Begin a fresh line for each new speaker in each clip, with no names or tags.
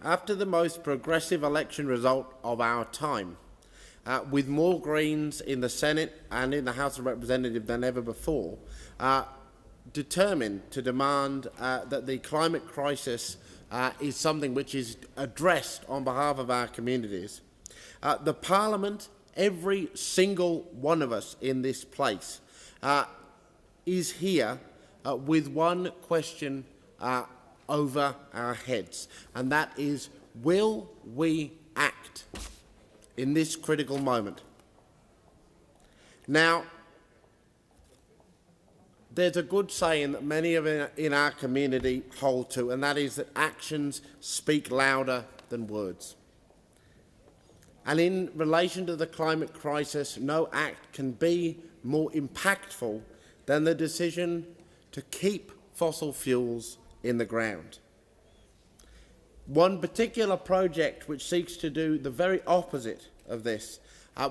After the most progressive election result of our time, with more Greens in the Senate and in the House of Representatives than ever before, determined to demand that the climate crisis is something which is addressed on behalf of our communities. The Parliament, every single one of us in this place, is here with one question over our heads, and that is, will we act in this critical moment? Now, there's a good saying that many of us in our community hold to, and that is that actions speak louder than words. And in relation to the climate crisis, no act can be more impactful than the decision to keep fossil fuels in the ground. One particular project which seeks to do the very opposite of this,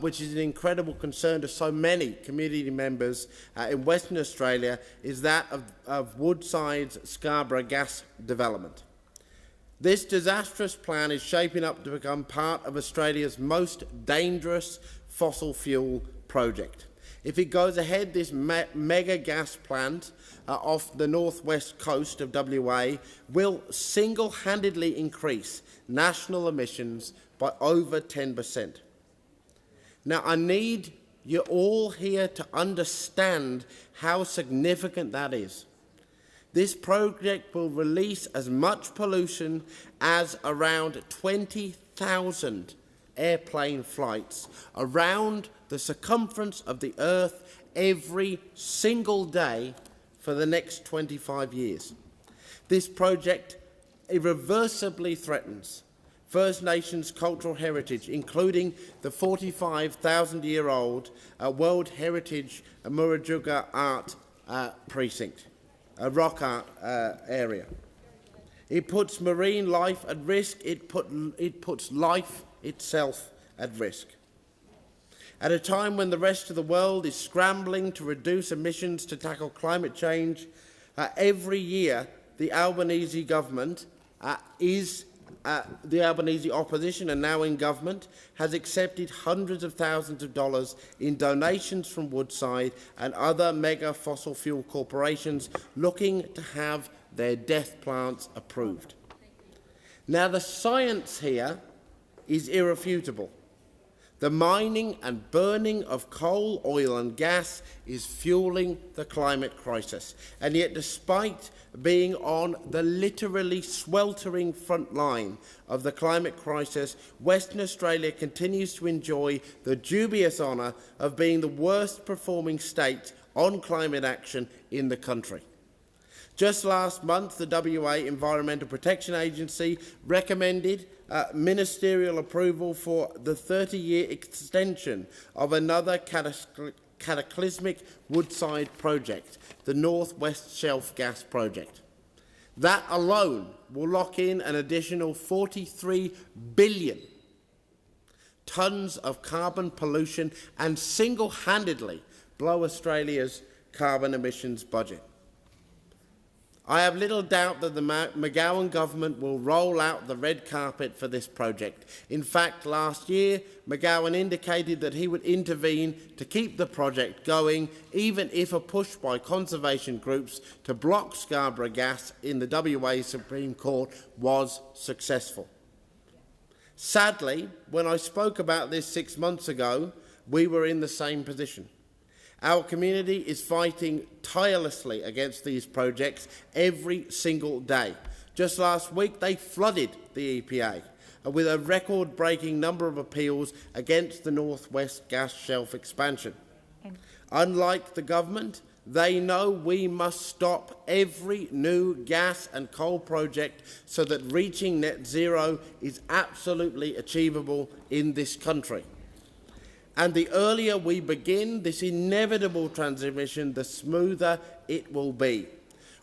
which is an incredible concern to so many community members in Western Australia, is that of Woodside's Scarborough Gas development. This disastrous plan is shaping up to become part of Australia's most dangerous fossil fuel project. If it goes ahead, this mega gas plant off the northwest coast of WA will single-handedly increase national emissions by over 10%. Now, I need you all here to understand how significant that is. This project will release as much pollution as around 20,000 airplane flights around the circumference of the Earth every single day for the next 25 years. This project irreversibly threatens First Nations cultural heritage, including the 45,000-year-old World Heritage Murujuga Art Precinct, a rock art area. It puts marine life at risk. It puts life itself at risk. At a time when the rest of the world is scrambling to reduce emissions to tackle climate change, every year the Albanese Government the Albanese opposition, and now in government, has accepted hundreds of thousands of dollars in donations from Woodside and other mega fossil fuel corporations looking to have their death plants approved. Now, the science here is irrefutable. The mining and burning of coal, oil and gas is fueling the climate crisis. And yet, despite being on the literally sweltering front line of the climate crisis, Western Australia continues to enjoy the dubious honour of being the worst performing state on climate action in the country. Just last month, the WA Environmental Protection Agency recommended ministerial approval for the 30-year extension of another cataclysmic Woodside project, the North West Shelf Gas Project. That alone will lock in an additional 43 billion tonnes of carbon pollution and single-handedly blow Australia's carbon emissions budget. I have little doubt that the McGowan government will roll out the red carpet for this project. In fact, last year, McGowan indicated that he would intervene to keep the project going, even if a push by conservation groups to block Scarborough Gas in the WA Supreme Court was successful. Sadly, when I spoke about this 6 months ago, we were in the same position. Our community is fighting tirelessly against these projects every single day. Just last week, they flooded the EPA with a record-breaking number of appeals against the North West Gas Shelf expansion. Unlike the government, they know we must stop every new gas and coal project so that reaching net zero is absolutely achievable in this country. And the earlier we begin this inevitable transition, the smoother it will be.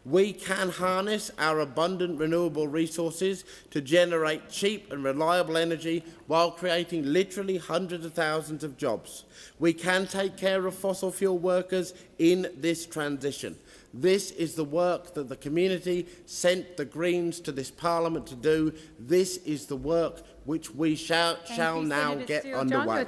We can harness our abundant renewable resources to generate cheap and reliable energy while creating literally hundreds of thousands of jobs. We can take care of fossil fuel workers in this transition. This is the work that the community sent the Greens to this Parliament to do. This is the work which we shall now get underway.